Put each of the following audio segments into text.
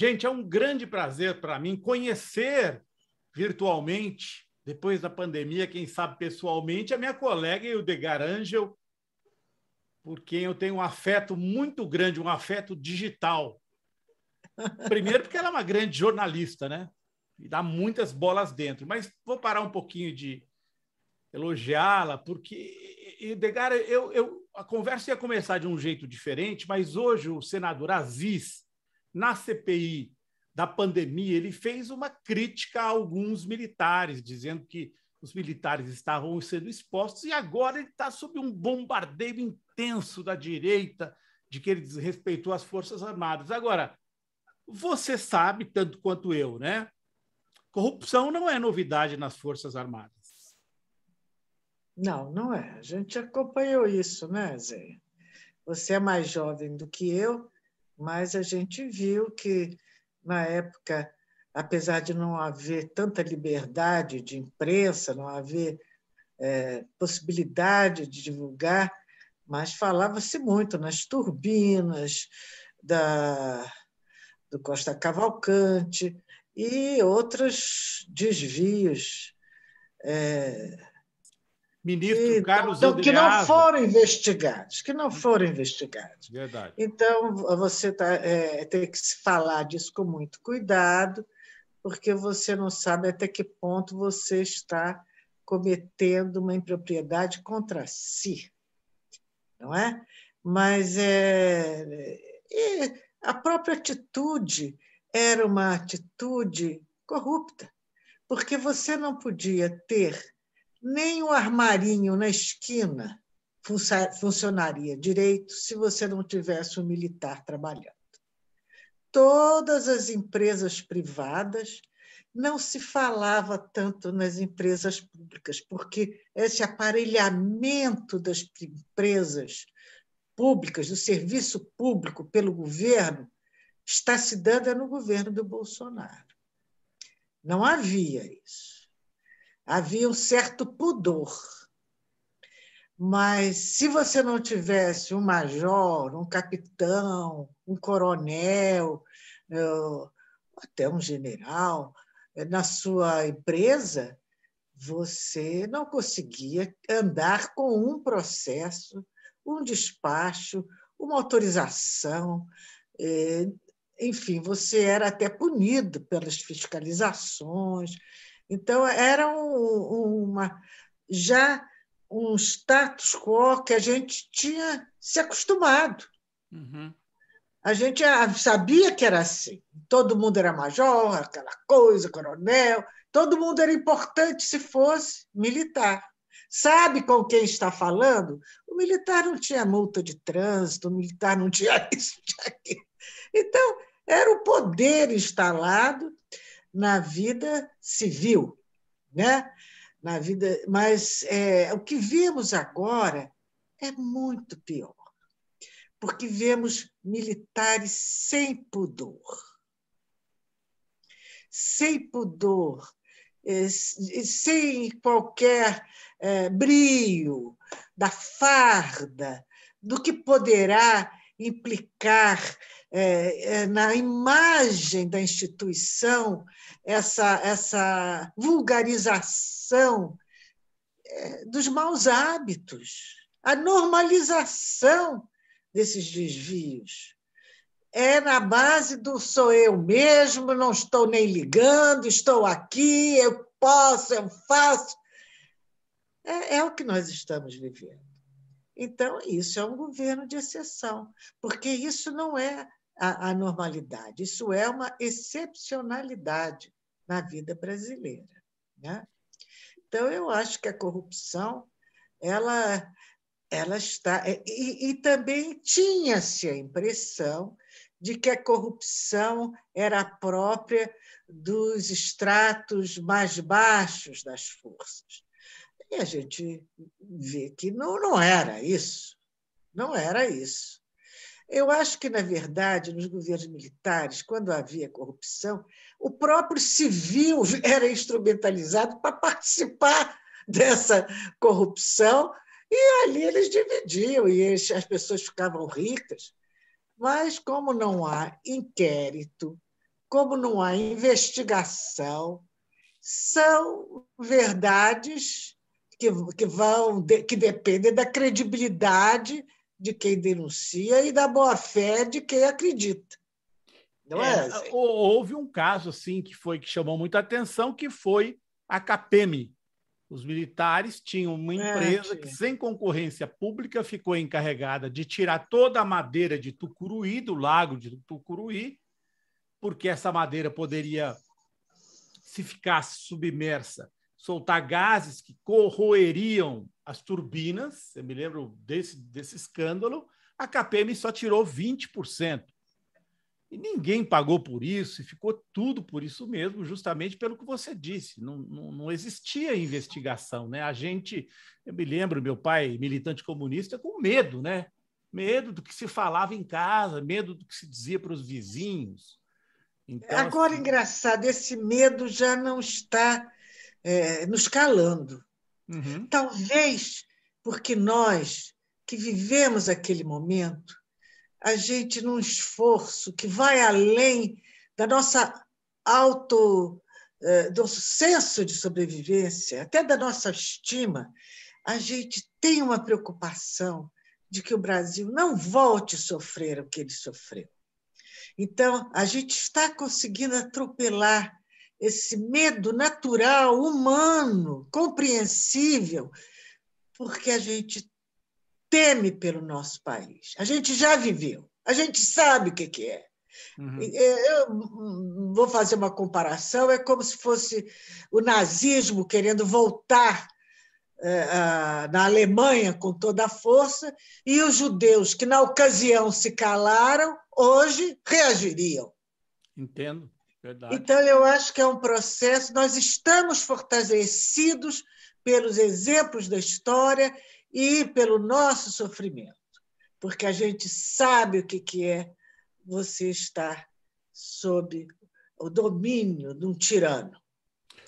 Gente, é um grande prazer para mim conhecer virtualmente, depois da pandemia, quem sabe pessoalmente, a minha colega Hildegard Angel, por quem eu tenho um afeto muito grande, um afeto digital. Primeiro, porque ela é uma grande jornalista, né? E dá muitas bolas dentro. Mas vou parar um pouquinho de elogiá-la, porque, Hildegard, a conversa ia começar de um jeito diferente, mas hoje o senador Aziz, na CPI da pandemia, ele fez uma crítica a alguns militares, dizendo que os militares estavam sendo expostos e agora ele está sob um bombardeio intenso da direita de que ele desrespeitou as Forças Armadas. Agora, você sabe, tanto quanto eu, né? Corrupção não é novidade nas Forças Armadas. Não, não é. A gente acompanhou isso, né, Zé? Você é mais jovem do que eu, mas a gente viu que, na época, apesar de não haver tanta liberdade de imprensa, não haver possibilidade de divulgar, mas falava-se muito nas turbinas do Costa Cavalcante e outros desvios Ministro Carlos que não Andreasa. foram investigados, que não foram investigados. Verdade. Então, você tem que se falar disso com muito cuidado, porque você não sabe até que ponto você está cometendo uma impropriedade contra si, não é? Mas a própria atitude era uma atitude corrupta, porque você não podia ter nem o armarinho na esquina funcionaria direito se você não tivesse um militar trabalhando. Todas as empresas privadas, não se falava tanto nas empresas públicas, porque esse aparelhamento das empresas públicas, do serviço público pelo governo, está se dando no governo do Bolsonaro. Não havia isso. Havia um certo pudor. Mas, se você não tivesse um major, um capitão, um coronel, até um general, na sua empresa, você não conseguia andar com um processo, um despacho, uma autorização. Enfim, você era até punido pelas fiscalizações. Então, era já um status quo que a gente tinha se acostumado. Uhum. A gente sabia que era assim. Todo mundo era major, aquela coisa, coronel, todo mundo era importante se fosse militar. Sabe com quem está falando? O militar não tinha multa de trânsito, o militar não tinha isso, tinha aquilo. Então, era o poder instalado na vida civil, né? Na vida, mas o que vemos agora é muito pior, porque vemos militares sem pudor, sem qualquer brio da farda, do que poderá implicar na imagem da instituição essa vulgarização dos maus hábitos, a normalização desses desvios. É na base do sou eu mesmo, não estou nem ligando, estou aqui, eu posso, eu faço. É o que nós estamos vivendo. Então, isso é um governo de exceção, porque isso não é a normalidade, isso é uma excepcionalidade na vida brasileira, né? Então, eu acho que a corrupção ela está. E também tinha-se a impressão de que a corrupção era própria dos estratos mais baixos das forças. E a gente vê que não era isso. Não era isso. Eu acho que, na verdade, nos governos militares, quando havia corrupção, o próprio civil era instrumentalizado para participar dessa corrupção e ali eles dividiam e as pessoas ficavam ricas. Mas, como não há inquérito, como não há investigação, são verdades que dependem da credibilidade de quem denuncia e da boa-fé de quem acredita. Não é, Zé? Houve um caso assim que chamou muita atenção, que foi a CAPEM. Os militares tinham uma empresa que, sem concorrência pública, ficou encarregada de tirar toda a madeira de Tucuruí, do lago de Tucuruí, porque essa madeira poderia, se ficasse submersa, soltar gases que corroeriam as turbinas. Eu me lembro desse escândalo. A CAPEM só tirou 20%. E ninguém pagou por isso, e ficou tudo por isso mesmo, justamente pelo que você disse. Não existia investigação, né? Eu me lembro, meu pai, militante comunista, com medo, né? Medo do que se falava em casa, medo do que se dizia para os vizinhos. Então, agora, assim... engraçado, esse medo já não está nos calando. Uhum. Talvez porque nós, que vivemos aquele momento, a gente, num esforço que vai além da nossa do senso de sobrevivência, até da nossa estima, a gente tem uma preocupação de que o Brasil não volte a sofrer o que ele sofreu. Então, a gente está conseguindo atropelar esse medo natural, humano, compreensível, porque a gente teme pelo nosso país. A gente já viveu, a gente sabe o que é. Uhum. Eu vou fazer uma comparação, é como se fosse o nazismo querendo voltar na Alemanha com toda a força, e os judeus, que na ocasião se calaram, hoje reagiriam. Entendo, verdade. Então, eu acho que é um processo, nós estamos fortalecidos pelos exemplos da história e pelo nosso sofrimento, porque a gente sabe o que é você estar sob o domínio de um tirano,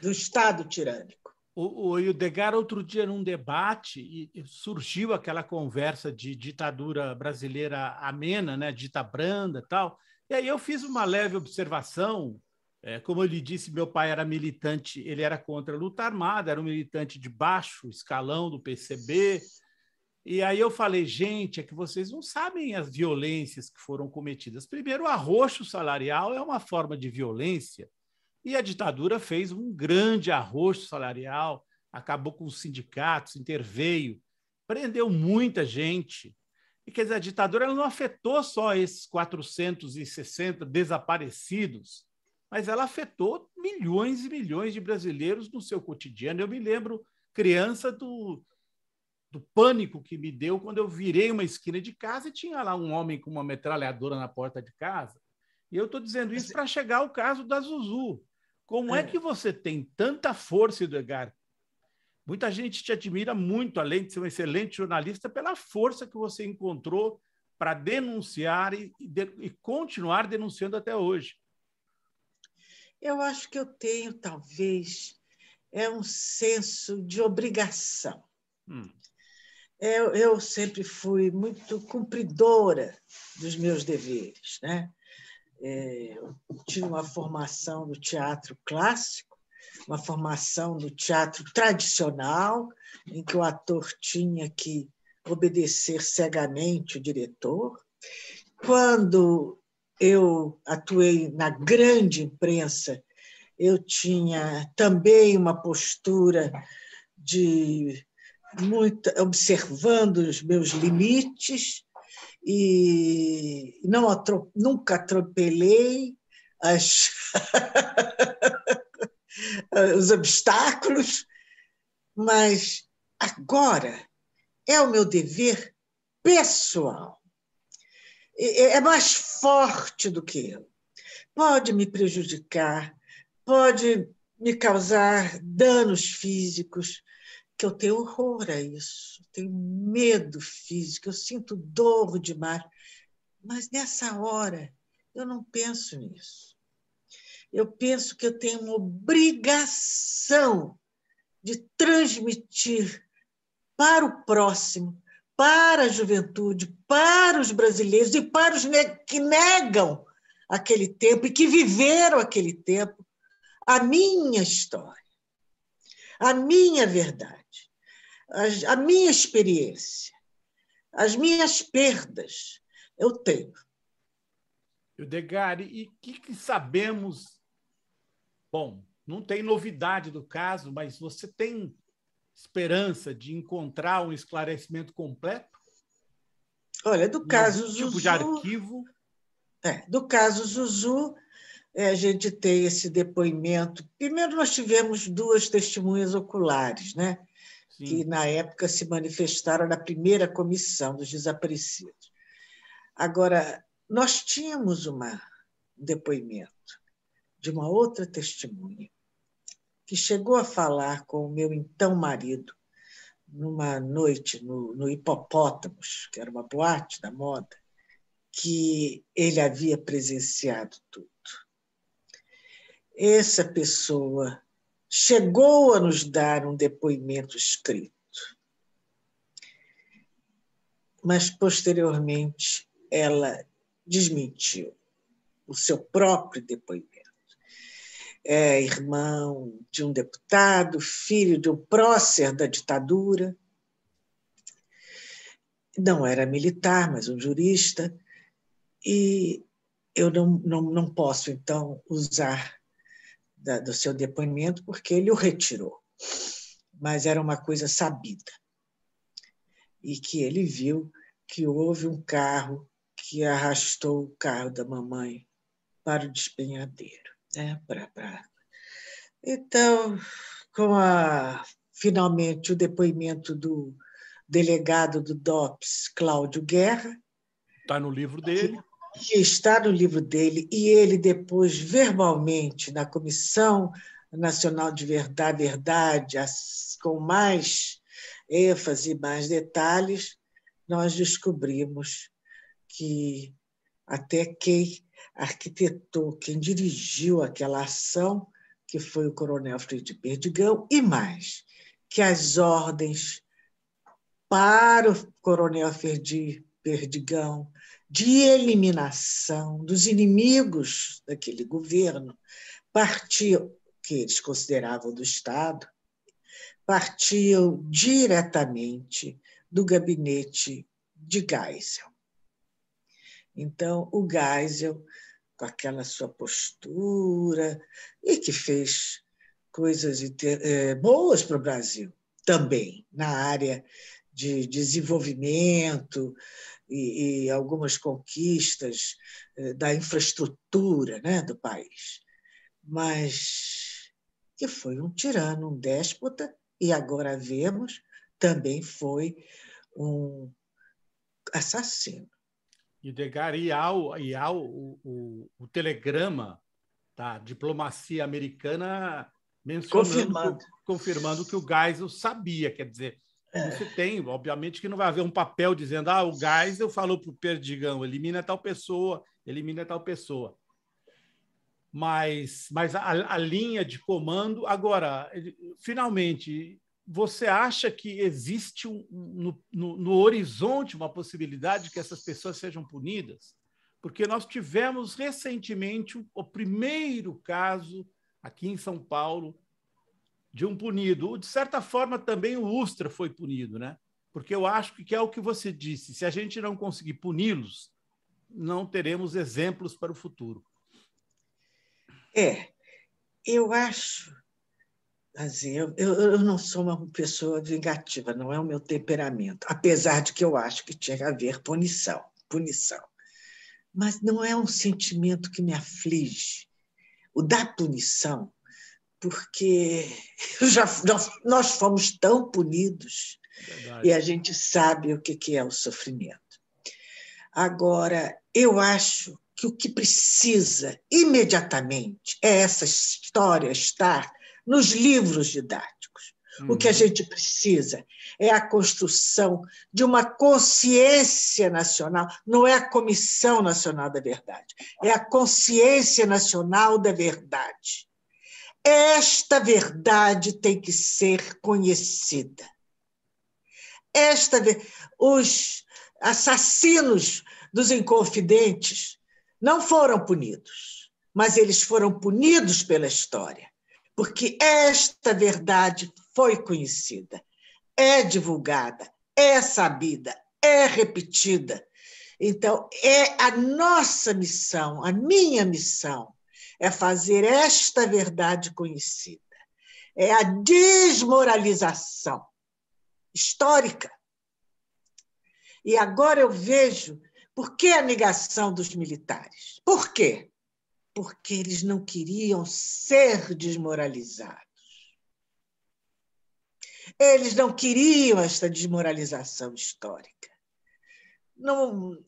de um Estado tirânico. O Edgar, outro dia, num debate, surgiu aquela conversa de ditadura brasileira amena, né, dita branda e tal, e aí eu fiz uma leve observação. Como eu lhe disse, meu pai era militante, ele era contra a luta armada, era um militante de baixo escalão do PCB, e aí eu falei, gente, é que vocês não sabem as violências que foram cometidas. Primeiro, o arroxo salarial é uma forma de violência, e a ditadura fez um grande arroxo salarial, acabou com os sindicatos, interveio, prendeu muita gente. E, quer dizer, a ditadura ela não afetou só esses 460 desaparecidos, mas ela afetou milhões e milhões de brasileiros no seu cotidiano. Eu me lembro, criança, do pânico que me deu quando eu virei uma esquina de casa e tinha lá um homem com uma metralhadora na porta de casa. E eu estou dizendo isso para chegar ao caso da Zuzu. Como é que você tem tanta força, Edgar? Muita gente te admira muito, além de ser um excelente jornalista, pela força que você encontrou para denunciar e continuar denunciando até hoje. Eu acho que eu tenho, talvez, um senso de obrigação. Eu sempre fui muito cumpridora dos meus deveres, né? Eu tive uma formação no teatro clássico, uma formação no teatro tradicional, em que o ator tinha que obedecer cegamente o diretor. Quando eu atuei na grande imprensa, eu tinha também uma postura de observando os meus limites, e nunca atropelei os obstáculos, mas agora é o meu dever pessoal. É mais forte do que eu. Pode me prejudicar, pode me causar danos físicos, que eu tenho horror a isso, eu tenho medo físico, eu sinto dor demais, mas nessa hora eu não penso nisso. Eu penso que eu tenho uma obrigação de transmitir para o próximo, para a juventude, para os brasileiros e para os que negam aquele tempo e que viveram aquele tempo, a minha história, a minha verdade, a minha experiência, as minhas perdas, eu tenho. Edgar, e o que sabemos? Bom, não tem novidade do caso, mas você tem esperança de encontrar um esclarecimento completo? Olha, do Em caso algum tipo de Zuzu, arquivo? do caso Zuzu, a gente tem esse depoimento. Primeiro, nós tivemos duas testemunhas oculares, né? Que, Sim. na época, se manifestaram na primeira comissão dos desaparecidos. Agora, nós tínhamos um depoimento de uma outra testemunha que chegou a falar com o meu então marido numa noite no Hipopótamos, que era uma boate da moda, que ele havia presenciado tudo. Essa pessoa chegou a nos dar um depoimento escrito, mas, posteriormente, ela desmentiu o seu próprio depoimento. É irmão de um deputado, filho de um prócer da ditadura, não era militar, mas um jurista, e eu não posso, então, usar do seu depoimento, porque ele o retirou. Mas era uma coisa sabida. E que ele viu que houve um carro que arrastou o carro da mamãe para o despenhadeiro. Né? Então, finalmente o depoimento do delegado do DOPS, Cláudio Guerra, Está no livro dele. Que está no livro dele, e ele depois, verbalmente, na Comissão Nacional de Verdade, com mais ênfase, mais detalhes, nós descobrimos que até quem arquitetou, quem dirigiu aquela ação, que foi o coronel Freire Perdigão, e mais, que as ordens para o coronel Freire Perdigão de eliminação dos inimigos daquele governo partiam, que eles consideravam do Estado, partiam diretamente do gabinete de Geisel. Então, o Geisel, com aquela sua postura, e que fez coisas boas para o Brasil também, na área de desenvolvimento e algumas conquistas da infraestrutura, né, do país. Mas que foi um tirano, um déspota, e agora vemos, também foi um assassino. Edgar, o telegrama da diplomacia americana confirmando que o Geisel sabia. Quer dizer, isso tem, obviamente, que não vai haver um papel dizendo o Geisel falou para o Perdigão, elimina tal pessoa. Mas a linha de comando... Agora, finalmente, você acha que existe no horizonte uma possibilidade de que essas pessoas sejam punidas? Porque nós tivemos recentemente o primeiro caso aqui em São Paulo de um punido. De certa forma, também o Ustra foi punido, né? Porque eu acho que é o que você disse, se a gente não conseguir puni-los, não teremos exemplos para o futuro. Eu acho, assim, eu não sou uma pessoa vingativa, não é o meu temperamento, apesar de que eu acho que tinha que haver punição. Mas não é um sentimento que me aflige, o da punição, porque nós fomos tão punidos. Verdade. E a gente sabe o que é o sofrimento. Agora, eu acho que o que precisa imediatamente é essa história estar nos livros didáticos. O que a gente precisa é a construção de uma consciência nacional, não é a Comissão Nacional da Verdade, é a consciência nacional da verdade. Esta verdade tem que ser conhecida. Os assassinos dos Inconfidentes não foram punidos, mas eles foram punidos pela história, porque esta verdade foi conhecida, é divulgada, é sabida, é repetida. Então, é a nossa missão, a minha missão, é fazer esta verdade conhecida. É a desmoralização histórica. E agora eu vejo por que a negação dos militares. Por quê? Porque eles não queriam ser desmoralizados. Eles não queriam esta desmoralização histórica. Não,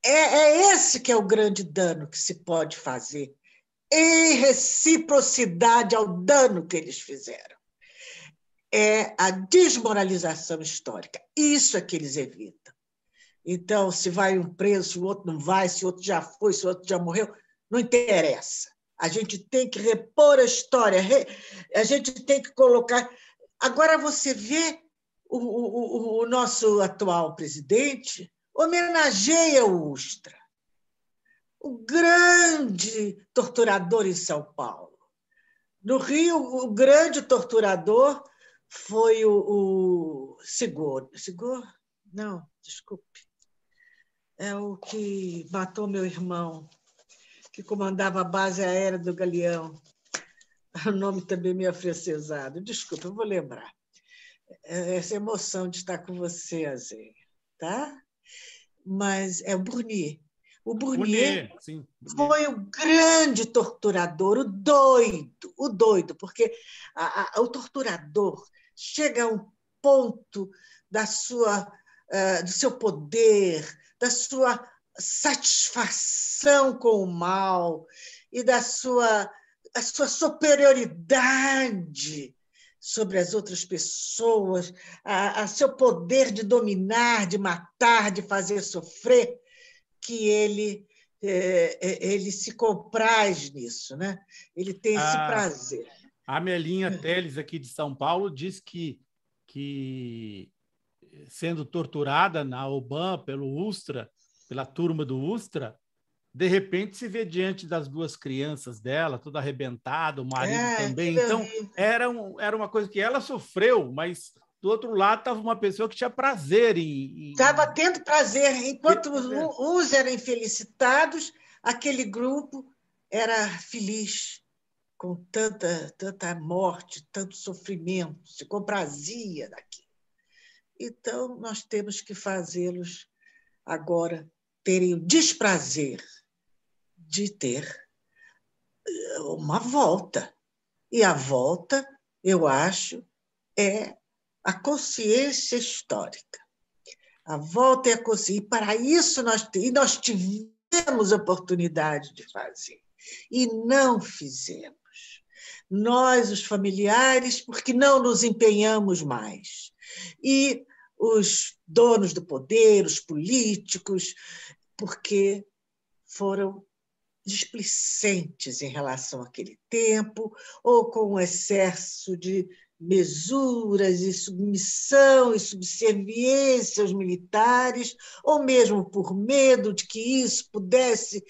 é esse que é o grande dano que se pode fazer, em reciprocidade ao dano que eles fizeram. É a desmoralização histórica. Isso é que eles evitam. Então, se vai um preso, se o outro não vai, se o outro já foi, se o outro já morreu, não interessa. A gente tem que repor a história, a gente tem que colocar... Agora, você vê o nosso atual presidente homenageia o Ustra, o grande torturador em São Paulo. No Rio, o grande torturador foi o Sigor. Sigor? Não, desculpe. É o que matou meu irmão, que comandava a base aérea do Galeão. O nome também meio afrancesado. Desculpe, eu vou lembrar. Essa emoção de estar com você, Azenha, tá? Mas é o Bournier. O Bournier sim. Foi o grande torturador, o doido, porque o torturador chega a um ponto do seu poder, da sua satisfação com o mal e da sua superioridade sobre as outras pessoas, a seu poder de dominar, de matar, de fazer sofrer, que ele se compraz nisso, né? Ele tem esse prazer. A Melinha Teles, aqui de São Paulo, diz que sendo torturada na UBAN pelo Ustra, pela turma do Ustra, de repente se vê diante das duas crianças dela, tudo arrebentado, o marido também. Então, era uma coisa que ela sofreu, mas do outro lado estava uma pessoa que tinha prazer em... Estava tendo prazer. Enquanto uns eram infelicitados, aquele grupo era feliz, com tanta morte, tanto sofrimento, se comprazia daquilo. Então, nós temos que fazê-los agora terem o desprazer de ter uma volta. E a volta, eu acho, é a consciência histórica. A volta é a consciência. E para isso nós tivemos oportunidade de fazer. E não fizemos. Nós, os familiares, porque não nos empenhamos mais. E os donos do poder, os políticos, porque foram displicentes em relação àquele tempo, ou com um excesso de mesuras e submissão e subserviência aos militares, ou mesmo por medo de que isso pudesse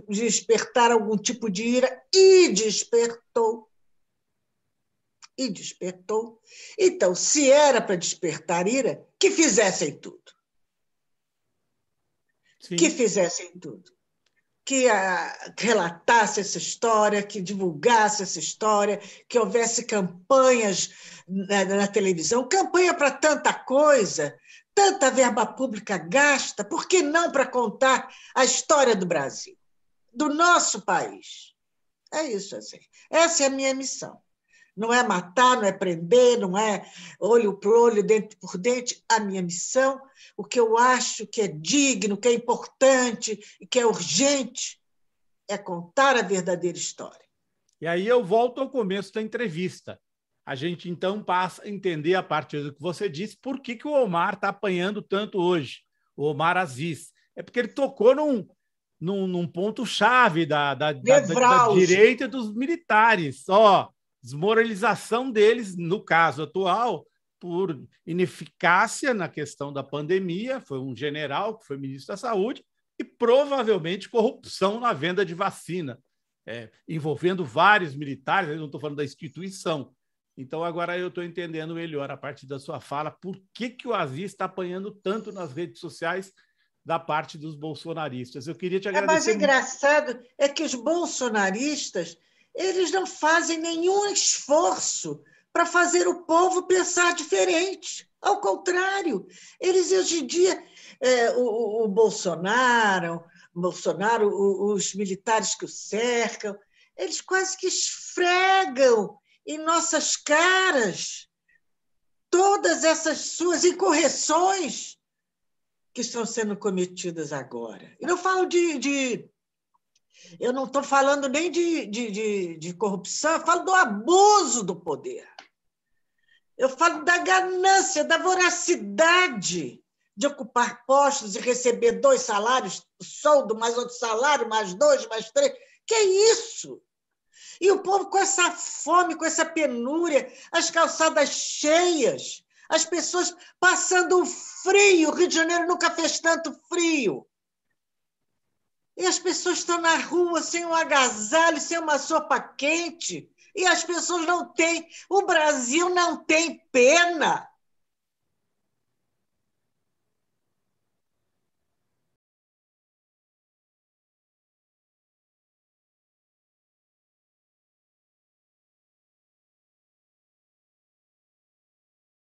despertar algum tipo de ira, e despertou. E despertou. Então, se era para despertar ira, que fizessem tudo. Sim. Que fizessem tudo. Que relatasse essa história, que divulgasse essa história, que houvesse campanhas na televisão, campanha para tanta coisa, tanta verba pública gasta, por que não para contar a história do Brasil, do nosso país? É isso, assim. Essa é a minha missão. Não é matar, não é prender, não é olho por olho, dente por dente. A minha missão, o que eu acho que é digno, que é importante e que é urgente, é contar a verdadeira história. E aí eu volto ao começo da entrevista. A gente, então, passa a entender, a partir do que você disse, por que o Omar está apanhando tanto hoje, o Omar Aziz. É porque ele tocou num ponto-chave da direita dos militares. Desmoralização deles, no caso atual, por ineficácia na questão da pandemia, foi um general que foi ministro da Saúde, e provavelmente corrupção na venda de vacina, envolvendo vários militares, eu não estou falando da instituição. Então, agora eu estou entendendo melhor, a partir da sua fala, por que o Aziz está apanhando tanto nas redes sociais da parte dos bolsonaristas. Eu queria te agradecer. Mas engraçado é que os bolsonaristas eles não fazem nenhum esforço para fazer o povo pensar diferente. Ao contrário, eles hoje em dia, o Bolsonaro, os militares que o cercam, eles quase que esfregam em nossas caras todas essas suas incorreções que estão sendo cometidas agora. E não falo eu não estou falando nem de corrupção, eu falo do abuso do poder. Eu falo da ganância, da voracidade de ocupar postos e receber 2 salários, soldo, mais outro salário, mais 2, mais 3. Que é isso? E o povo com essa fome, com essa penúria, as calçadas cheias, as pessoas passando frio. O Rio de Janeiro nunca fez tanto frio. E as pessoas estão na rua sem um agasalho, sem uma sopa quente. E as pessoas não têm... O Brasil não tem pena.